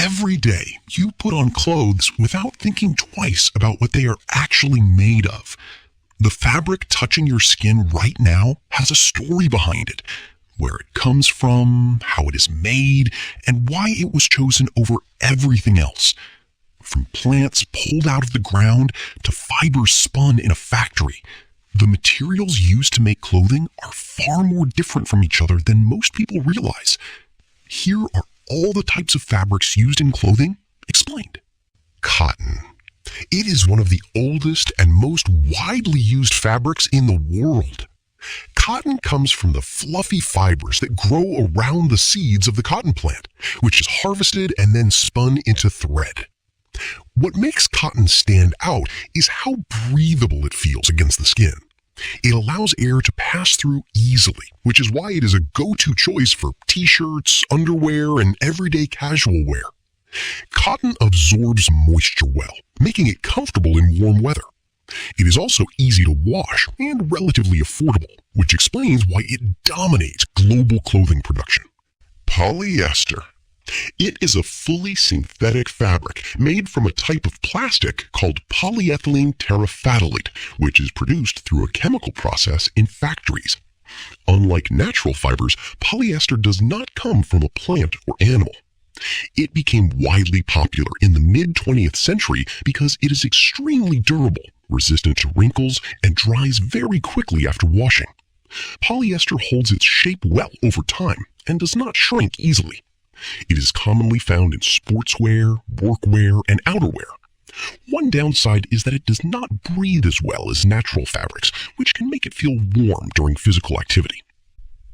Every day, you put on clothes without thinking twice about what they are actually made of. The fabric touching your skin right now has a story behind it, where it comes from, how it is made, and why it was chosen over everything else. From plants pulled out of the ground to fibers spun in a factory, the materials used to make clothing are far more different from each other than most people realize. Here are all the types of fabrics used in clothing explained. Cotton. It is one of the oldest and most widely used fabrics in the world. Cotton comes from the fluffy fibers that grow around the seeds of the cotton plant, which is harvested and then spun into thread. What makes cotton stand out is how breathable it feels against the skin. It allows air to pass through easily, which is why it is a go-to choice for t-shirts, underwear, and everyday casual wear. Cotton absorbs moisture well, making it comfortable in warm weather. It is also easy to wash and relatively affordable, which explains why it dominates global clothing production. Polyester. It is a fully synthetic fabric made from a type of plastic called polyethylene terephthalate, which is produced through a chemical process in factories. Unlike natural fibers, polyester does not come from a plant or animal. It became widely popular in the mid-20th century because it is extremely durable, resistant to wrinkles, and dries very quickly after washing. Polyester holds its shape well over time and does not shrink easily. It is commonly found in sportswear, workwear, and outerwear. One downside is that it does not breathe as well as natural fabrics, which can make it feel warm during physical activity.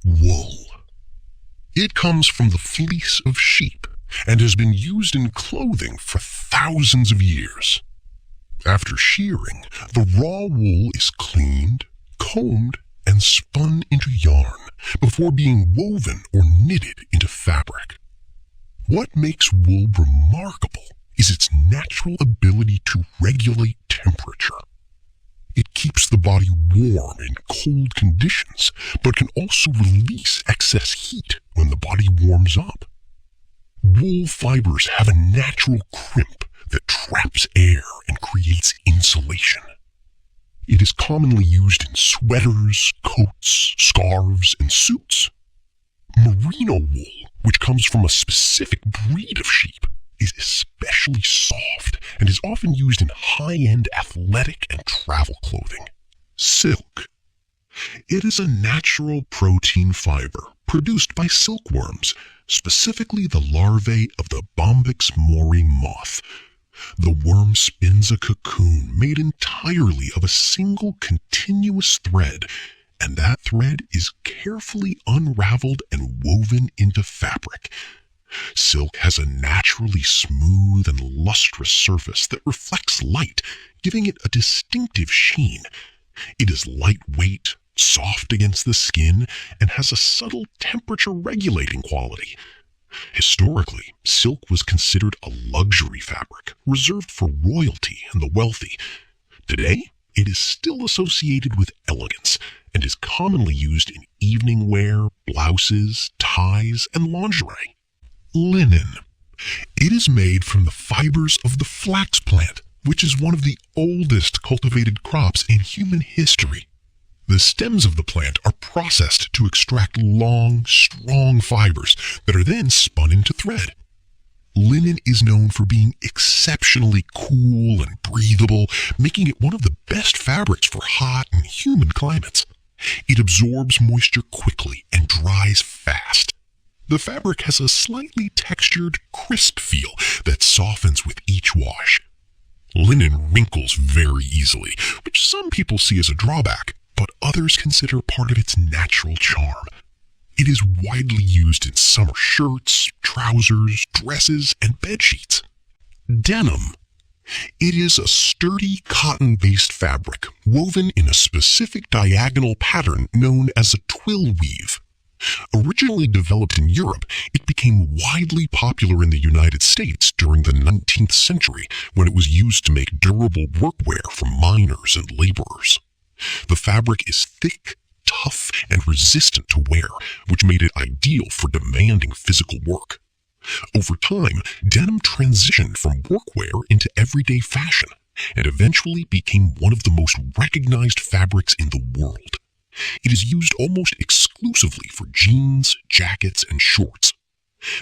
Wool. It comes from the fleece of sheep and has been used in clothing for thousands of years. After shearing, the raw wool is cleaned, combed, and spun into yarn before being woven or knitted into fabric. What makes wool remarkable is its natural ability to regulate temperature. It keeps the body warm in cold conditions, but can also release excess heat when the body warms up. Wool fibers have a natural crimp that traps air and creates insulation. It is commonly used in sweaters, coats, scarves, and suits. Merino wool, which comes from a specific breed of sheep, is especially soft and is often used in high-end athletic and travel clothing. Silk. It is a natural protein fiber produced by silkworms, specifically the larvae of the Bombyx mori moth. The worm spins a cocoon made entirely of a single continuous thread, and that thread is carefully unraveled and woven into fabric. Silk has a naturally smooth and lustrous surface that reflects light, giving it a distinctive sheen. It is lightweight, soft against the skin, and has a subtle temperature-regulating quality. Historically, silk was considered a luxury fabric, reserved for royalty and the wealthy. Today, it is still associated with elegance and is commonly used in evening wear, blouses, ties, and lingerie. Linen. It is made from the fibers of the flax plant, which is one of the oldest cultivated crops in human history. The stems of the plant are processed to extract long, strong fibers that are then spun into thread. Linen is known for being exceptionally cool and breathable, making it one of the best fabrics for hot and humid climates. It absorbs moisture quickly and dries fast. The fabric has a slightly textured, crisp feel that softens with each wash. Linen wrinkles very easily, which some people see as a drawback, but others consider part of its natural charm. It is widely used in summer shirts, trousers, dresses, and bedsheets. Denim. It is a sturdy cotton-based fabric woven in a specific diagonal pattern known as a twill weave. Originally developed in Europe, it became widely popular in the United States during the 19th century when it was used to make durable workwear for miners and laborers. The fabric is thick, tough, and resistant to wear, which made it ideal for demanding physical work. Over time, denim transitioned from workwear into everyday fashion and eventually became one of the most recognized fabrics in the world. It is used almost exclusively for jeans, jackets, and shorts.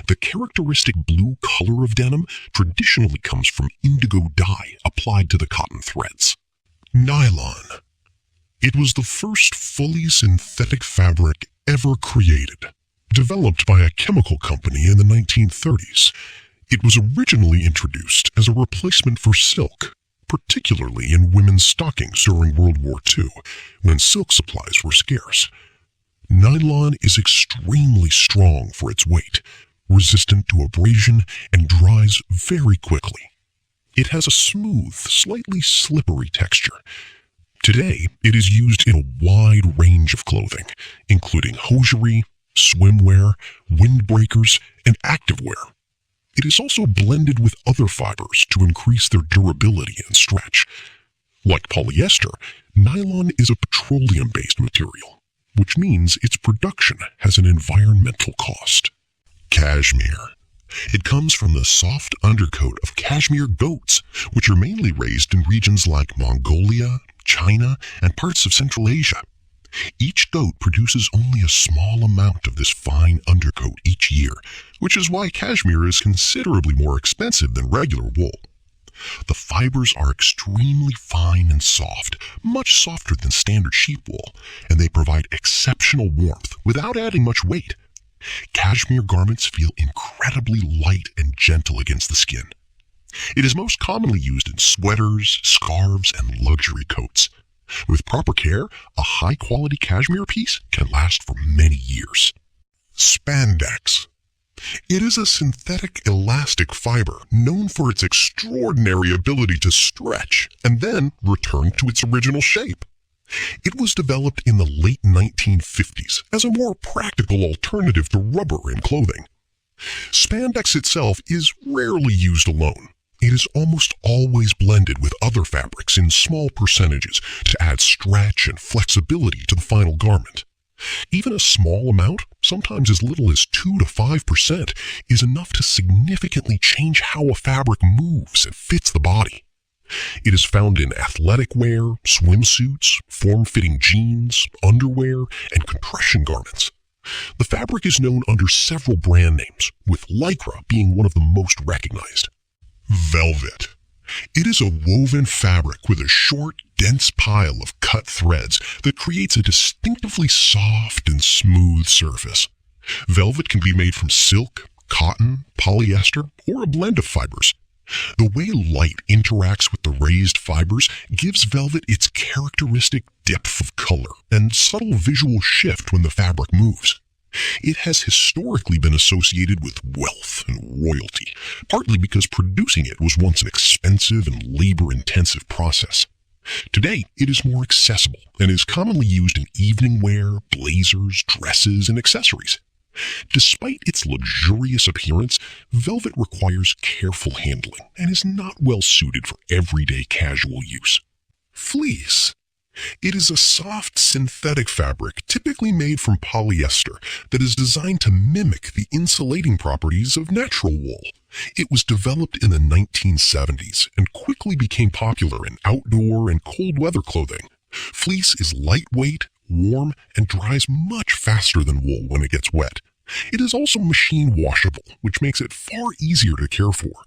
The characteristic blue color of denim traditionally comes from indigo dye applied to the cotton threads. Nylon. It was the first fully synthetic fabric ever created. Developed by a chemical company in the 1930s, it was originally introduced as a replacement for silk, particularly in women's stockings during World War II, when silk supplies were scarce. Nylon is extremely strong for its weight, resistant to abrasion, and dries very quickly. It has a smooth, slightly slippery texture. Today, it is used in a wide range of clothing, including hosiery, swimwear, windbreakers, and activewear. It is also blended with other fibers to increase their durability and stretch. Like polyester, nylon is a petroleum-based material, which means its production has an environmental cost. Cashmere. It comes from the soft undercoat of cashmere goats, which are mainly raised in regions like Mongolia, China, and parts of Central Asia. Each goat produces only a small amount of this fine undercoat each year, which is why cashmere is considerably more expensive than regular wool. The fibers are extremely fine and soft, much softer than standard sheep wool, and they provide exceptional warmth without adding much weight. Cashmere garments feel incredibly light and gentle against the skin. It is most commonly used in sweaters, scarves, and luxury coats. With proper care, a high-quality cashmere piece can last for many years. Spandex. It is a synthetic elastic fiber known for its extraordinary ability to stretch and then return to its original shape. It was developed in the late 1950s as a more practical alternative to rubber in clothing. Spandex itself is rarely used alone. It is almost always blended with other fabrics in small percentages to add stretch and flexibility to the final garment. Even a small amount, sometimes as little as 2 to 5%, is enough to significantly change how a fabric moves and fits the body. It is found in athletic wear, swimsuits, form-fitting jeans, underwear, and compression garments. The fabric is known under several brand names, with Lycra being one of the most recognized. Velvet. It is a woven fabric with a short, dense pile of cut threads that creates a distinctively soft and smooth surface. Velvet can be made from silk, cotton, polyester, or a blend of fibers. The way light interacts with the raised fibers gives velvet its characteristic depth of color and subtle visual shift when the fabric moves. It has historically been associated with wealth and royalty, partly because producing it was once an expensive and labor-intensive process. Today, it is more accessible and is commonly used in evening wear, blazers, dresses, and accessories. Despite its luxurious appearance, velvet requires careful handling and is not well suited for everyday casual use. Fleece. It is a soft synthetic fabric typically made from polyester that is designed to mimic the insulating properties of natural wool. It was developed in the 1970s and quickly became popular in outdoor and cold weather clothing. Fleece is lightweight, warm, and dries much faster than wool when it gets wet. It is also machine washable, which makes it far easier to care for.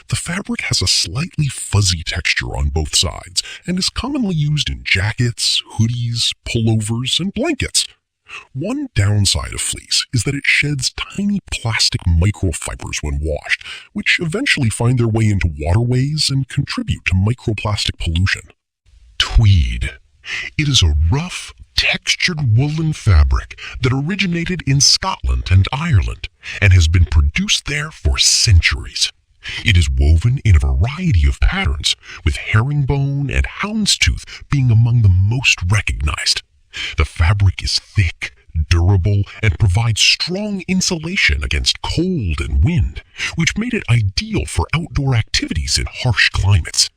The fabric has a slightly fuzzy texture on both sides and is commonly used in jackets, hoodies, pullovers, and blankets. One downside of fleece is that it sheds tiny plastic microfibers when washed, which eventually find their way into waterways and contribute to microplastic pollution. Tweed. It is a rough, textured woolen fabric that originated in Scotland and Ireland and has been produced there for centuries. It is woven in a variety of patterns, with herringbone and houndstooth being among the most recognized. The fabric is thick, durable, and provides strong insulation against cold and wind, which made it ideal for outdoor activities in harsh climates.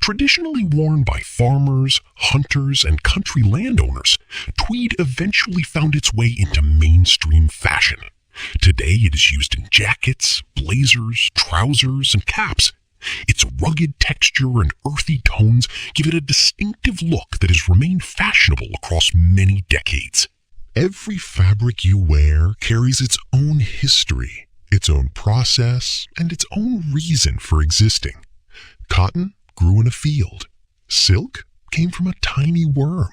Traditionally worn by farmers, hunters, and country landowners, tweed eventually found its way into mainstream fashion. Today it is used in jackets, blazers, trousers, and caps. Its rugged texture and earthy tones give it a distinctive look that has remained fashionable across many decades. Every fabric you wear carries its own history, its own process, and its own reason for existing. Cotton grew in a field. Silk came from a tiny worm.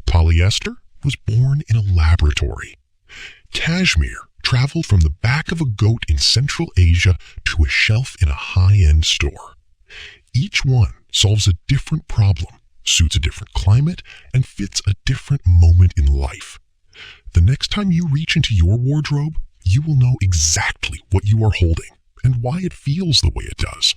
Polyester was born in a laboratory. Cashmere traveled from the back of a goat in Central Asia to a shelf in a high-end store. Each one solves a different problem, suits a different climate, and fits a different moment in life. The next time you reach into your wardrobe, you will know exactly what you are holding and why it feels the way it does.